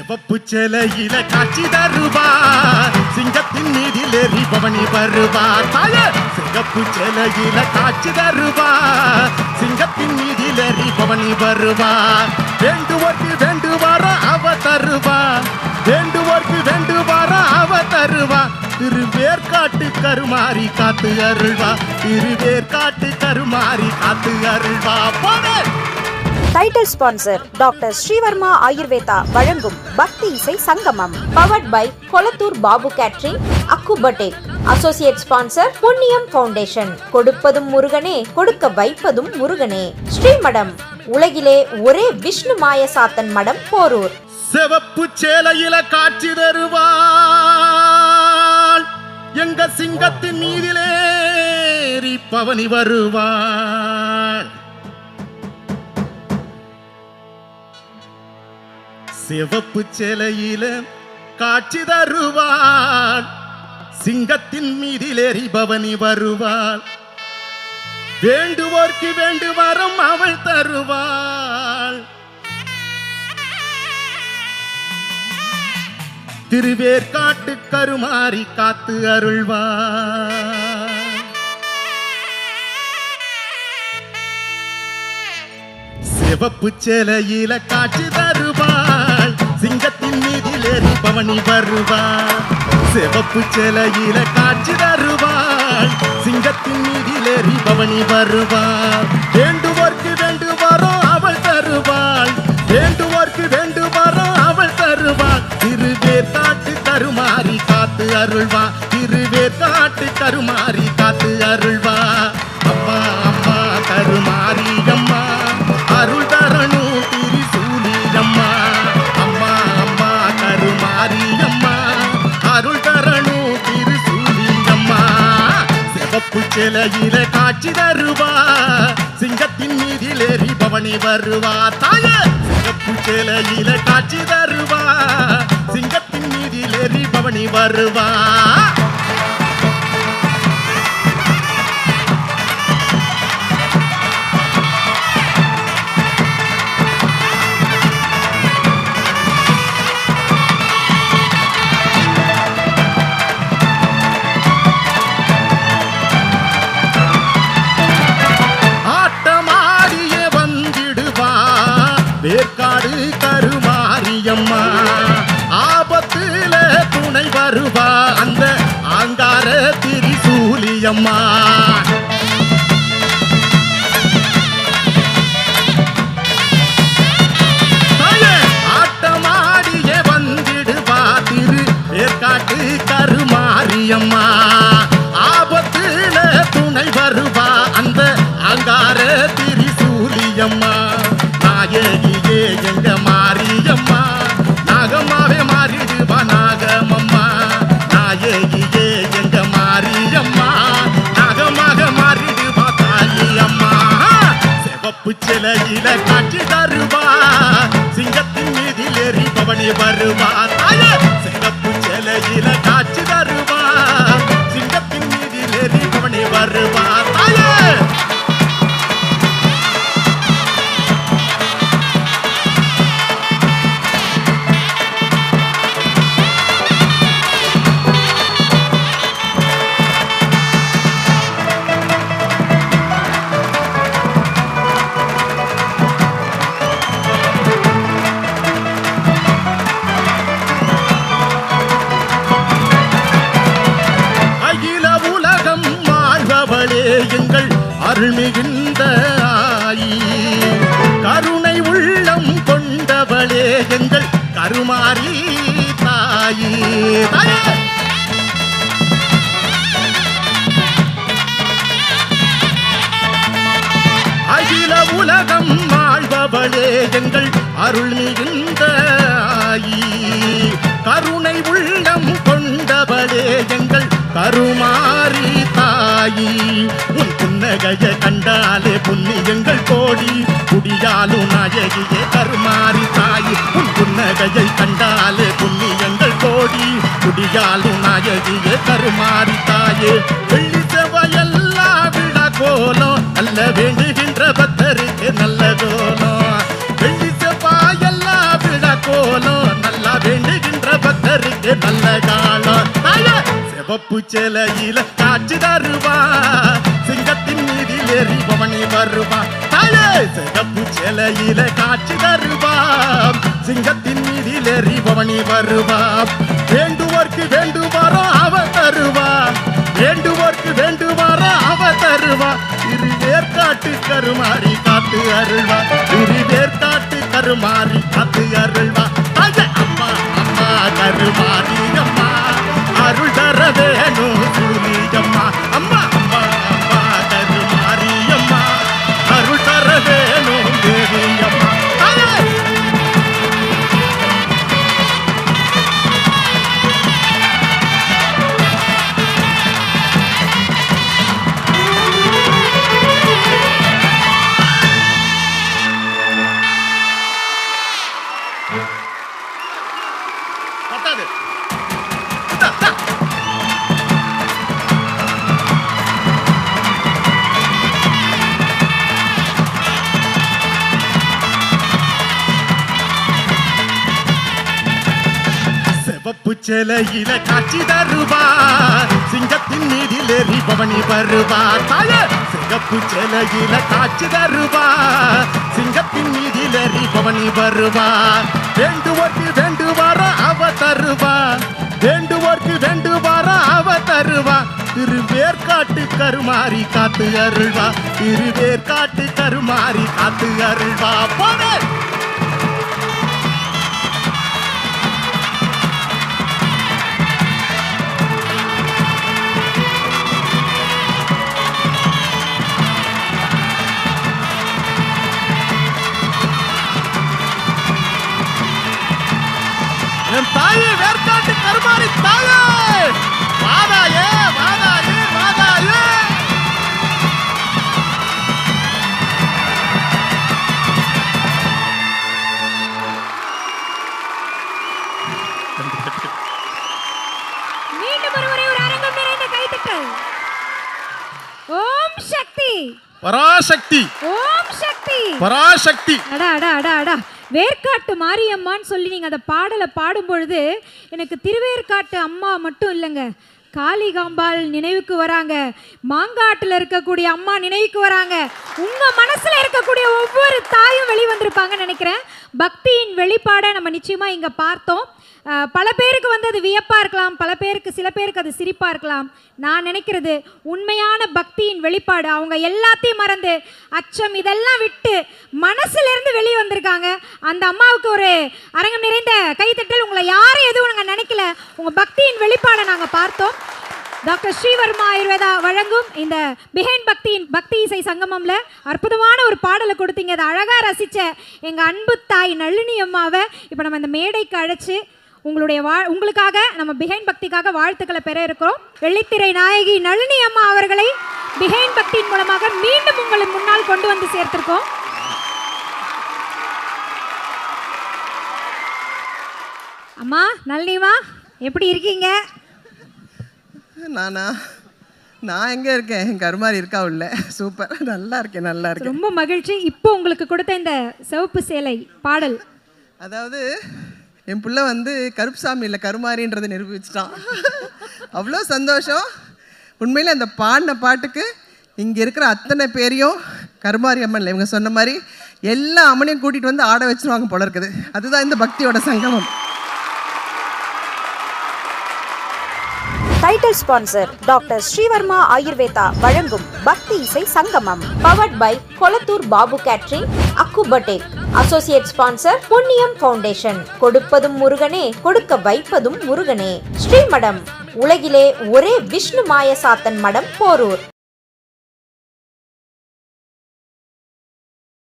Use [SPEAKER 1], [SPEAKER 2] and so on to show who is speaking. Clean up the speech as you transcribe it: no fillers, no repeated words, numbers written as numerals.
[SPEAKER 1] சிவப்பு சேலையில காட்சி தருவா சிங்கத்தின் மீதிலேறி பவனி வருவா தாய சிவப்பு சேலையில காட்சி தருவா சிங்கத்தின் மீதிலேறி பவனி வருவா வேண்டுவோர்க்கு வேண்டுவார அவ தருவா வேண்டுவோர்க்கு வேண்டுவார அவ தருவா திருவேற்காட்டு கருமாரி காத்து அருள்வா திருவேற்காட்டு கருமாரி காத்து அருள்வா போனே.
[SPEAKER 2] Title sponsor doctor Srivarma Ayurveda வழங்கும் பக்தி இசை சங்கமம். Powered by Kolathur Babu catering, அக்குபடேக். Associate sponsor Punniyam foundation. கொடுப்பதும் முருகனே, கொடுக்க வைப்பதும் முருகனே. ஸ்ரீமடம், உலகிலே ஒரே விஷ்ணு மாய சாத்தன் மடம், போரூர்.
[SPEAKER 1] சிவப்பு சேலையில காட்சி தருவாள் எங்க சிங்கத்தின் மீதிலேறி பவனி வருவாள். சிவப்பு சேலையில காட்சி தருவாள் சிங்கத்தின் மீதிலேறி பவனி வருவாள் வேண்டுவோர்க்கு வேண்டுவரம் அவள் தருவாள் திருவேற்காட்டு கருமாரி காத்து அருள்வாள். சிவப்பு சேலையில காட்சி தருவாள் சிங்கத்தின் மீதிலேறி பவனி வருவாள் சிவப்பு சேலையில காட்சி தருவாள் சிங்கத்தின் மீதிலேறி பவனி வருவாள் வேண்டுவோர்க்கு வேண்டுவாரோ அவள் தருவாள் வேண்டுவோர்க்கு வேண்டுவாரோ அவள் தருவாள் திருவேற்காட்டு கருமாரி காத்து அருள்வா திருவேற்காட்டு கருமாரி காத்து அருள்வா. அம்மா அம்மா கருமாரி அம்மா அருள் தரணும் திரிசூலி அம்மா அம்மா அம்மா கருமாரி அம்மா அருள் தரணும் திரிசூலி அம்மா. சிவப்பு சேலையில காட்சி தருவா சிங்கத்தின் மீதிலேறி பவனி வருவா தாய சிவப்பு சேலையில காட்சி தருவா சிங்கத்தின் மீதிலேறி பவனி வருவா. வேற்காடு கருமாரியம்மா ஆபத்துல துணை வருவா அந்த ஆங்கார திரிசூலியம்மா. ஆட்டமாடிய வந்திடுவா திரு வேற்காட்டு கருமாரியம்மா ஆபத்துல துணை வருவா அந்த ஆங்கார திரிசூலியம்மா. நாயகியே எங்க மாரியம்மா நாகம்மாவே மாறிடுவா நாகமம்மா நாயகியே எங்க மாரியம்மா நாகமாக மாறிடுவா தாயம்மா. சிவப்பு சிலையில காட்சி தருவா சிங்கத்தின் மீதிலேறி பவனி வருவா தாய சிவப்பு சிலையில காட்சி தருவா சிங்கத்தின் மீதிலேறி பவனி வருவா தாய. எங்கள் அருள்மிகுந்த ஆயி கருணை உள்ளம் கொண்டவளே எங்கள் கருமாரி தாயி அகில உலகம் வாழ்பவளே எங்கள் அருள்மிகுந்த ஆயி கருணை உள்ளம் கொண்டவளே எங்கள் கருமாரி தாயி. உன் புன்னகைய கண்டாலே புண்ணியங்கள் கோடி குடியாலும் நாயகியே கருமாரி தாயி. உன் புன்னகையை கண்டாலே புண்ணியங்கள் கோடி குடியாலும் நாயகியே கருமாரி தாயே. வெள்ளி செவ்வாயெல்லா விழா கோலம் நல்ல வேண்டுகின்ற பக்தருக்கு நல்ல கோலம் வெள்ளி செவ்வாயெல்லா விழா கோலம் நல்லா கலைஞருக்கு நல்ல காலம். சிவப்பு சேலையில காட்சி தருவா, சிங்கத்தின் மீதில் ஏறி பவனி வருவா. சிவப்பு சேலையில காட்சி தருவா, சிங்கத்தின் மீதில் ஏறி பவனி வருவா. வேண்டுவோர்க்கு வேண்டுவாரோ அவ தருவா, வேண்டுவோர்க்கு வேண்டுவாரோ அவ தருவா. திருவேற்காட்டு கருமாறி காத்து அருள்வா, திருவேற்காட்டு கருமாறி காத்து அருள்வா. அம்மா அம்மா கருமாறி அம்மா, அருள் தர வேணும் சூரியம்மா. அம்மா அம்மா அம்மா கருமாறி அம்மா, அருள் தர வேணும் தேவியம்மா. பத்தாது. சிவப்பு சேலையில காட்சி தருவா, சிங்கத்தின் மீதில் ஏறி பவனி வருவா. சிவப்பு சேலையில காட்சி தருவா, சிங்கத்தின் மீதில் ஏறி பவனி வருவா. வேண்டுவோர்க்கு வேண்டுவாரோ அவ தருவா, வேண்டுவோர்க்கு வேண்டுவாரோ அவ தருவா. திருவேற்காட்டு கருமாறி காத்து அருள்வா, திருவேற்காட்டு கருமாறி காத்து அருள்வா. போடு. என் தாயே வேற்காட்டு கருமாறி தாயே, வாதாயே வாதாயே வாதாயே.
[SPEAKER 3] மீண்டும் ஒருமுறை ஒரு அரங்கம் நிறைந்த கைத்தட்டல். ஓம் சக்தி
[SPEAKER 1] பராசக்தி,
[SPEAKER 3] ஓம் சக்தி
[SPEAKER 1] பராசக்தி.
[SPEAKER 3] அடா அடா அடா அடா. வேர்க்காட்டு மாரியம்மான்னு சொல்லி நீங்கள் அந்த பாடலை பாடும் பொழுது எனக்கு திருவேற்காட்டு அம்மா மட்டும் இல்லைங்க, காளிகாம்பாள் நினைவுக்கு வராங்க, மாங்காட்டில் இருக்கக்கூடிய அம்மா நினைவுக்கு வராங்க, உங்கள் மனசில் இருக்கக்கூடிய ஒவ்வொரு தாயும் வெளிவந்திருப்பாங்கன்னு நினைக்கிறேன். பக்தியின் வெளிப்பாடை நம்ம நிச்சயமாக இங்கே பார்த்தோம். பல பேருக்கு வந்து அது வியப்பாக இருக்கலாம், பல பேருக்கு சில பேருக்கு அது சிரிப்பாக இருக்கலாம். நான் நினைக்கிறது உண்மையான பக்தியின் வெளிப்பாடு. அவங்க எல்லாத்தையும் மறந்து அச்சம் இதெல்லாம் விட்டு மனசுலேருந்து வெளியே வந்திருக்காங்க. அந்த அம்மாவுக்கு ஒரு அரங்கம் நிறைந்த கைத்தட்டல். உங்களை யாரும் எதுவும் நாங்கள் நினைக்கல, உங்கள் பக்தியின் வெளிப்பாடை நாங்கள் பார்த்தோம். டாக்டர் ஸ்ரீவர்மா ஆயுர்வேதா வழங்கும் இந்த பிஹைண்ட் பக்தியின் பக்தி இசை சங்கமம்ல அற்புதமான ஒரு பாடலை கொடுத்தீங்க. அதை அழகாக ரசித்த எங்கள் அன்பு தாய் நளினி அம்மாவை இப்போ நம்ம இந்த மேடைக்கு அழைச்சி உங்களுக்காக நம்ம பிஹைண்ட் பக்திக்காக வாழ்த்துக்களை பெற இருக்கிறோம். வெள்ளித்திரை நாயகி நளினி அம்மா அவர்களை பிஹைண்ட் பக்தியின் மூலமாக மீண்டும் உங்களை முன்னால் கொண்டு வந்து சேர்த்திருக்கோம். அம்மா நளினிமா எப்படி இருக்கீங்க?
[SPEAKER 4] நான் எங்கே இருக்கேன், என் கருமாரி இருக்கா உள்ள. சூப்பர், நல்லா இருக்கேன் நல்லா இருக்கேன்.
[SPEAKER 3] ரொம்ப மகிழ்ச்சி. இப்போ உங்களுக்கு கொடுத்த இந்த சிவப்பு சேலை பாடல்,
[SPEAKER 4] அதாவது என் பிள்ளை வந்து கருப்புசாமி இல்லை கருமாரின்றதை நிரூபிச்சிட்டான். அவ்வளோ சந்தோஷம். உண்மையில் அந்த பாடின பாட்டுக்கு இங்கே இருக்கிற அத்தனை பேரையும் கருமாரி அம்மன் இவங்க சொன்ன மாதிரி எல்லா அம்மனையும் கூட்டிகிட்டு வந்து ஆட வச்சுருவாங்க போல இருக்குது. அதுதான் இந்த பக்தியோட சங்கமம்.
[SPEAKER 2] Title sponsor doctor Srivarma Ayurveda வழங்கும் பக்தி இசை சங்கமம். Powered by Kolathur Babu catering, அக்குபட்டேக். Associate sponsor Punniyam foundation. கொடுப்பதும் முருகனே, கொடுக்க வைப்பதும் முருகனே. ஸ்ரீமடம், உலகிலே ஒரே விஷ்ணு மாய சாத்தன் மடம், போரூர்.